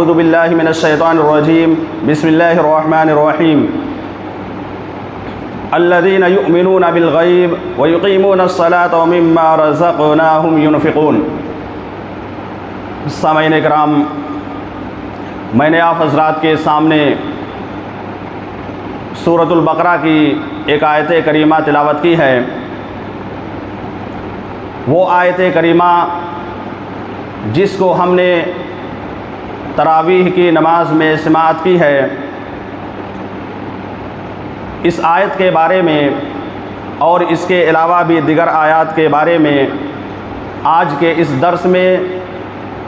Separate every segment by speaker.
Speaker 1: اعوذ باللہ من الشیطان الرجیم بسم اللہ الرحمن الرحیم الذین یؤمنون بالغیب ویقیمون الصلاة ومما رزقناہم ينفقون۔ سامعین کرام، میں نے آپ حضرات کے سامنے سورۃ البقرہ کی ایک آیت کریمہ تلاوت کی ہے۔ وہ آیت کریمہ جس کو ہم نے تراویح کی نماز میں سماعت کی ہے، اس آیت کے بارے میں اور اس کے علاوہ بھی دیگر آیات کے بارے میں آج کے اس درس میں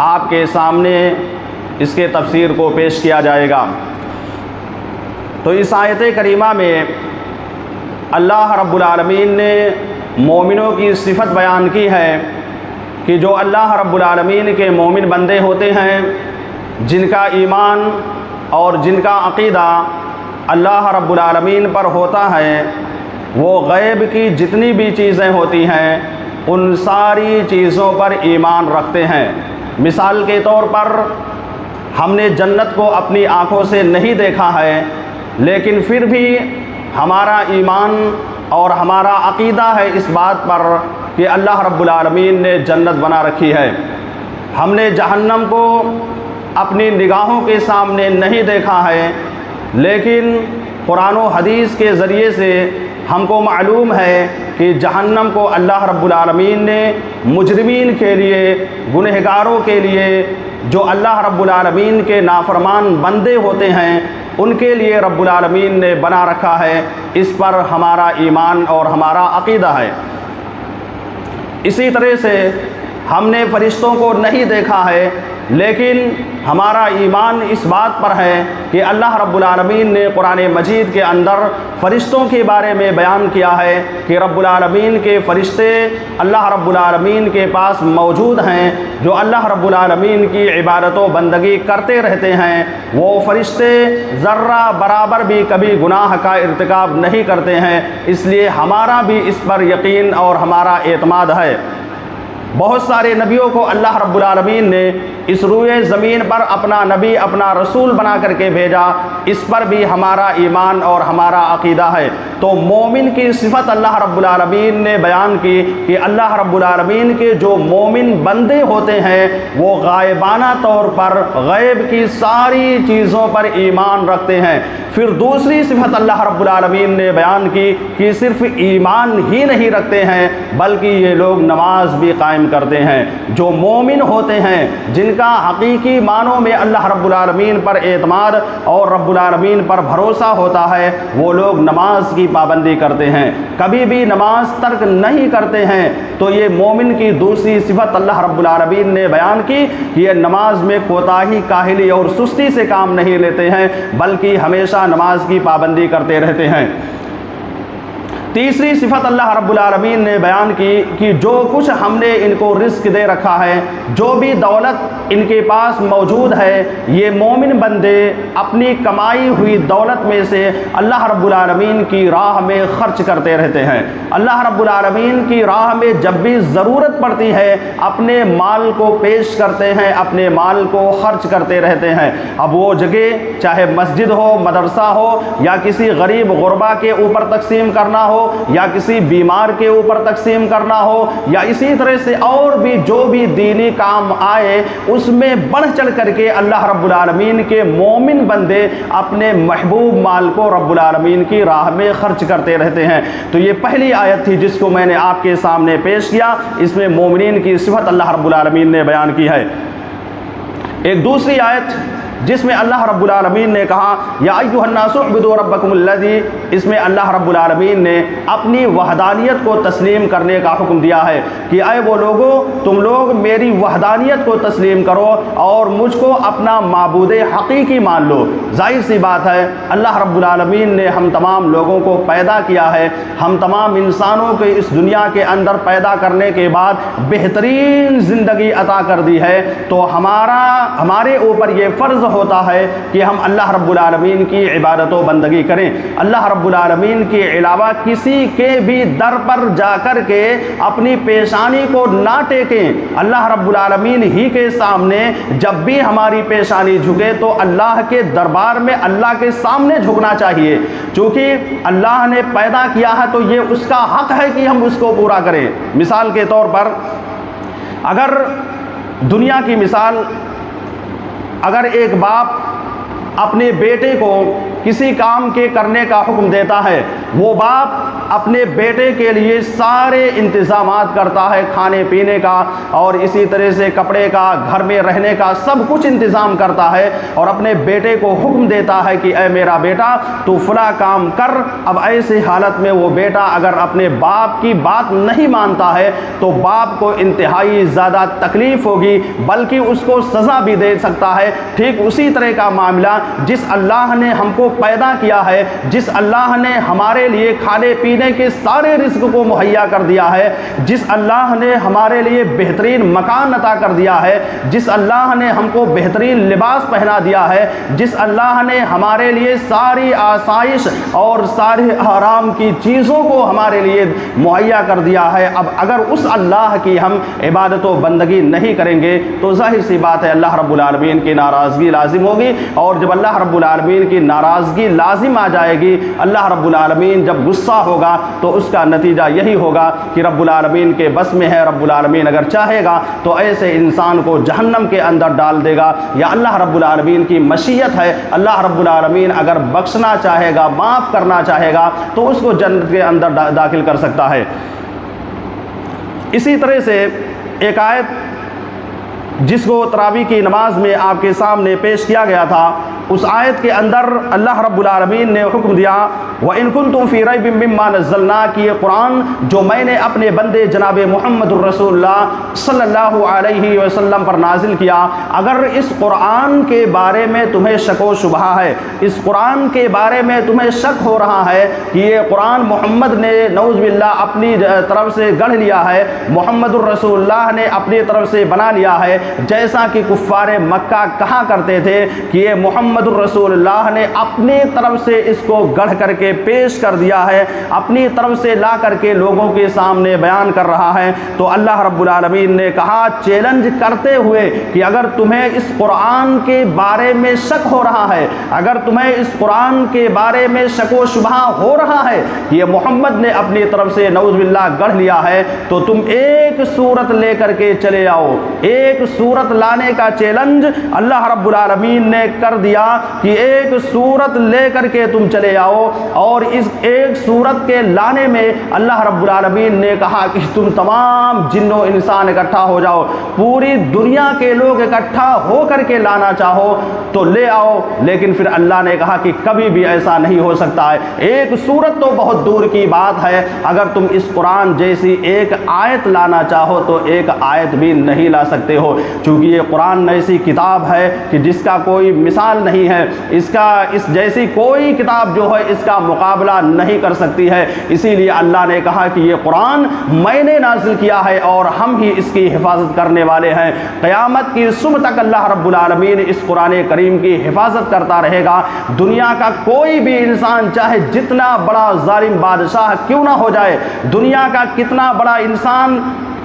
Speaker 1: آپ کے سامنے اس کے تفسیر کو پیش کیا جائے گا۔ تو اس آیت کریمہ میں اللہ رب العالمین نے مومنوں کی صفت بیان کی ہے کہ جو اللہ رب العالمین کے مومن بندے ہوتے ہیں، جن کا ایمان اور جن کا عقیدہ اللہ رب العالمین پر ہوتا ہے، وہ غیب کی جتنی بھی چیزیں ہوتی ہیں ان ساری چیزوں پر ایمان رکھتے ہیں۔ مثال کے طور پر ہم نے جنت کو اپنی آنکھوں سے نہیں دیکھا ہے، لیکن پھر بھی ہمارا ایمان اور ہمارا عقیدہ ہے اس بات پر کہ اللہ رب العالمین نے جنت بنا رکھی ہے۔ ہم نے جہنم کو اپنی نگاہوں کے سامنے نہیں دیکھا ہے، لیکن قرآن و حدیث کے ذریعے سے ہم کو معلوم ہے کہ جہنم کو اللہ رب العالمین نے مجرمین کے لیے، گنہگاروں کے لیے، جو اللہ رب العالمین کے نافرمان بندے ہوتے ہیں، ان کے لیے رب العالمین نے بنا رکھا ہے۔ اس پر ہمارا ایمان اور ہمارا عقیدہ ہے۔ اسی طرح سے ہم نے فرشتوں کو نہیں دیکھا ہے، لیکن ہمارا ایمان اس بات پر ہے کہ اللہ رب العالمین نے قرآن مجید کے اندر فرشتوں کے بارے میں بیان کیا ہے کہ رب العالمین کے فرشتے اللہ رب العالمین کے پاس موجود ہیں، جو اللہ رب العالمین کی عبادت و بندگی کرتے رہتے ہیں۔ وہ فرشتے ذرہ برابر بھی کبھی گناہ کا ارتکاب نہیں کرتے ہیں، اس لیے ہمارا بھی اس پر یقین اور ہمارا اعتماد ہے۔ بہت سارے نبیوں کو اللہ رب العالمین نے اس روئے زمین پر اپنا نبی، اپنا رسول بنا کر کے بھیجا، اس پر بھی ہمارا ایمان اور ہمارا عقیدہ ہے۔ تو مومن کی صفت اللہ رب العالمین نے بیان کی کہ اللہ رب العالمین کے جو مومن بندے ہوتے ہیں وہ غائبانہ طور پر غیب کی ساری چیزوں پر ایمان رکھتے ہیں۔ پھر دوسری صفت اللہ رب العالمین نے بیان کی کہ صرف ایمان ہی نہیں رکھتے ہیں بلکہ یہ لوگ نماز بھی قائم کرتے ہیں۔ جو مومن ہوتے ہیں، جن کا حقیقی معنوں میں اللہ رب العالمین پر اعتماد اور رب العالمین پر بھروسہ ہوتا ہے، وہ لوگ نماز کی پابندی کرتے ہیں، کبھی بھی نماز ترک نہیں کرتے ہیں۔ تو یہ مومن کی دوسری صفت اللہ رب العالمین نے بیان کی کہ یہ نماز میں کوتاہی، کاہلی اور سستی سے کام نہیں لیتے ہیں بلکہ ہمیشہ نماز کی پابندی کرتے رہتے ہیں۔ تیسری صفت اللہ رب العالمین نے بیان کی کہ جو کچھ ہم نے ان کو رزق دے رکھا ہے، جو بھی دولت ان کے پاس موجود ہے، یہ مومن بندے اپنی کمائی ہوئی دولت میں سے اللہ رب العالمین کی راہ میں خرچ کرتے رہتے ہیں۔ اللہ رب العالمین کی راہ میں جب بھی ضرورت پڑتی ہے اپنے مال کو پیش کرتے ہیں، اپنے مال کو خرچ کرتے رہتے ہیں۔ اب وہ جگہ چاہے مسجد ہو، مدرسہ ہو، یا کسی غریب غربا کے اوپر تقسیم کرنا ہو، یا کسی بیمار کے اوپر تقسیم کرنا ہو، یا اسی طرح سے اور بھی جو بھی دینی کام آئے، اس میں بڑھ چڑھ کر کے اللہ رب العالمین کے مومن بندے اپنے محبوب مال کو رب العالمین کی راہ میں خرچ کرتے رہتے ہیں۔ تو یہ پہلی آیت تھی جس کو میں نے آپ کے سامنے پیش کیا، اس میں مومنین کی صفت اللہ رب العالمین نے بیان کی ہے۔ ایک دوسری آیت جس میں اللہ رب العالمین نے کہا یا ایھا الناس اعبدوا ربکم الذی، اس میں اللہ رب العالمین نے اپنی وحدانیت کو تسلیم کرنے کا حکم دیا ہے کہ اے وہ لوگو، تم لوگ میری وحدانیت کو تسلیم کرو اور مجھ کو اپنا معبود حقیقی مان لو۔ ظاہر سی بات ہے اللہ رب العالمین نے ہم تمام لوگوں کو پیدا کیا ہے، ہم تمام انسانوں کے اس دنیا کے اندر پیدا کرنے کے بعد بہترین زندگی عطا کر دی ہے، تو ہمارے اوپر یہ فرض ہوتا ہے کہ ہم اللہ رب العالمین کی عبادت و بندگی کریں، اللہ رب العالمین کے علاوہ کسی کے بھی در پر جا کر کے اپنی پیشانی کو نہ ٹیکیں۔ اللہ رب العالمین ہی کے سامنے جب بھی ہماری پیشانی جھکے تو اللہ کے دربار میں اللہ کے سامنے جھکنا چاہیے، چونکہ اللہ نے پیدا کیا ہے تو یہ اس کا حق ہے کہ ہم اس کو پورا کریں۔ مثال کے طور پر اگر دنیا کی مثال، اگر ایک باپ اپنے بیٹے کو کسی کام کے کرنے کا حکم دیتا ہے، وہ باپ اپنے بیٹے کے لیے سارے انتظامات کرتا ہے، کھانے پینے کا اور اسی طرح سے کپڑے کا، گھر میں رہنے کا، سب کچھ انتظام کرتا ہے اور اپنے بیٹے کو حکم دیتا ہے کہ اے میرا بیٹا تو فلاں کام کر۔ اب ایسی حالت میں وہ بیٹا اگر اپنے باپ کی بات نہیں مانتا ہے تو باپ کو انتہائی زیادہ تکلیف ہوگی، بلکہ اس کو سزا بھی دے سکتا ہے۔ ٹھیک اسی طرح کا معاملہ جس اللہ نے ہم کو پیدا کیا ہے، جس اللہ نے ہمارے لیے کھانے پینے کے سارے رزق کو مہیا کر دیا ہے، جس اللہ نے ہمارے لیے بہترین مکان عطا کر دیا ہے، جس اللہ نے ہم کو بہترین لباس پہنا دیا ہے، جس اللہ نے ہمارے لیے ساری آسائش اور سارے آرام کی چیزوں کو ہمارے لیے مہیا کر دیا ہے، اب اگر اس اللہ کی ہم عبادت و بندگی نہیں کریں گے تو ظاہر سی بات ہے اللہ رب العالمین کی ناراضگی لازم ہوگی، اور جب اللہ رب العالمین کی ناراضگی لازم آ جائے گی، اللہ رب العالمین جب غصہ ہوگا تو اس کا نتیجہ یہی ہوگا کہ رب العالمین کے بس میں ہے، رب العالمین اگر چاہے گا تو ایسے انسان کو جہنم کے اندر ڈال دے گا، یا اللہ رب العالمین کی مشیت ہے، اللہ رب العالمین اگر بخشنا چاہے گا، معاف کرنا چاہے گا تو اس کو جنت کے اندر داخل کر سکتا ہے۔ اسی طرح سے ایک آیت جس کو تراویح کی نماز میں آپ کے سامنے پیش کیا گیا تھا، اس آیت کے اندر اللہ رب العالمین نے حکم دیا وَإِن كُنتُم فِي رَيْبٍ مِّمَّا نَزَّلْنَا، کہ یہ قرآن جو میں نے اپنے بندے جناب محمد الرسول اللہ صلی اللہ علیہ وسلم پر نازل کیا، اگر اس قرآن کے بارے میں تمہیں شک و شبہ ہے، اس قرآن کے بارے میں تمہیں شک ہو رہا ہے کہ یہ قرآن محمد نے نعوذ باللہ اپنی طرف سے گڑھ لیا ہے، محمد الرسول اللہ نے اپنی طرف سے بنا لیا ہے، جیسا کہ کفار مکہ کہا کرتے تھے کہ یہ محمد الرسول اللہ نے اپنی طرف سے اس کو گڑھ کر کے پیش کر دیا ہے، اپنی طرف سے لا کر کے لوگوں کے سامنے بیان کر رہا ہے، تو اللہ رب العالمین نے کہا چیلنج کرتے ہوئے کہ اگر تمہیں اس قرآن کے بارے میں شک ہو رہا ہے، اگر تمہیں اس قرآن کے بارے میں شک و شبہ ہو رہا ہے کہ یہ محمد نے اپنی طرف سے نعوذ باللہ گڑھ لیا ہے، تو تم ایک سورت لے کر کے چلے آؤ۔ ایک سورت لانے کا چیلنج اللہ رب العالمین نے کر دیا کہ ایک سورت لے کر کے تم چلے آؤ، اور اس ایک سورت کے لانے میں اللہ رب العالمین نے کہا کہ تم تمام جن و انسان اکٹھا ہو جاؤ، پوری دنیا کے لوگ اکٹھا ہو کر کے لانا چاہو تو لے آؤ، لیکن پھر اللہ نے کہا کہ کبھی بھی ایسا نہیں ہو سکتا ہے، ایک سورت تو بہت دور کی بات ہے، اگر تم اس قرآن جیسی ایک آیت لانا چاہو تو ایک آیت بھی نہیں لا سکتے ہو، چونکہ یہ قرآن ایسی کتاب ہے کہ جس کا کوئی مثال نہیں ہے، اس جیسی کوئی کتاب جو ہے اس کا مقابلہ نہیں کر سکتی ہے، اسی لیے اللہ نے کہا کہ یہ قرآن میں نے نازل کیا ہے اور ہم ہی اس کی حفاظت کرنے والے ہیں، قیامت کی صبح تک اللہ رب العالمین اس قرآن کریم کی حفاظت کرتا رہے گا، دنیا کا کوئی بھی انسان چاہے جتنا بڑا ظالم بادشاہ کیوں نہ ہو جائے، دنیا کا کتنا بڑا انسان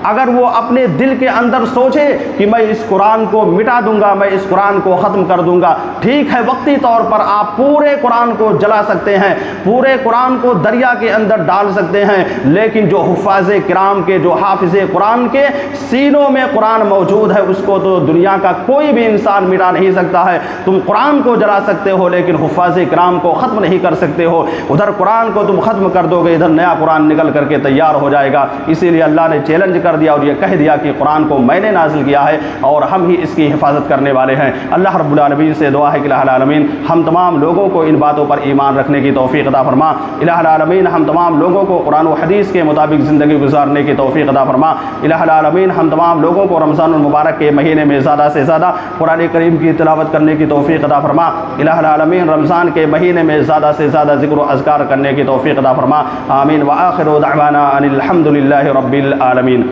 Speaker 1: اگر وہ اپنے دل کے اندر سوچے کہ میں اس قرآن کو مٹا دوں گا، میں اس قرآن کو ختم کر دوں گا، ٹھیک ہے وقتی طور پر آپ پورے قرآن کو جلا سکتے ہیں، پورے قرآن کو دریا کے اندر ڈال سکتے ہیں، لیکن جو حفاظ کرام کے، جو حافظ قرآن کے سینوں میں قرآن موجود ہے، اس کو تو دنیا کا کوئی بھی انسان مٹا نہیں سکتا ہے۔ تم قرآن کو جلا سکتے ہو لیکن حفاظ کرام کو ختم نہیں کر سکتے ہو، ادھر قرآن کو تم ختم کر دو گے، ادھر نیا قرآن نکل کر کے تیار ہو جائے گا، اسی لیے اللہ نے چیلنج کر دیا اور یہ کہہ دیا کہ قرآن کو میں نے نازل کیا ہے اور ہم ہی اس کی حفاظت کرنے والے ہیں۔ اللہ رب العالمین سے دعا ہے کہ الہ العالمین ہم تمام لوگوں کو ان باتوں پر ایمان رکھنے کی توفیق عطا فرما، الہ العالمین ہم تمام لوگوں کو قرآن و حدیث کے مطابق زندگی گزارنے کی توفیق عطا فرما، الہ العالمین ہم تمام لوگوں کو رمضان المبارک کے مہینے میں زیادہ سے زیادہ قرآن کریم کی تلاوت کرنے کی توفیق عطا فرما، الہ العالمین رمضان کے مہینے میں زیادہ سے زیادہ ذکر و اذکار کرنے کی توفیق عطا فرما، آمین۔ وآخر دعوانا ان الحمد للہ رب العالمین۔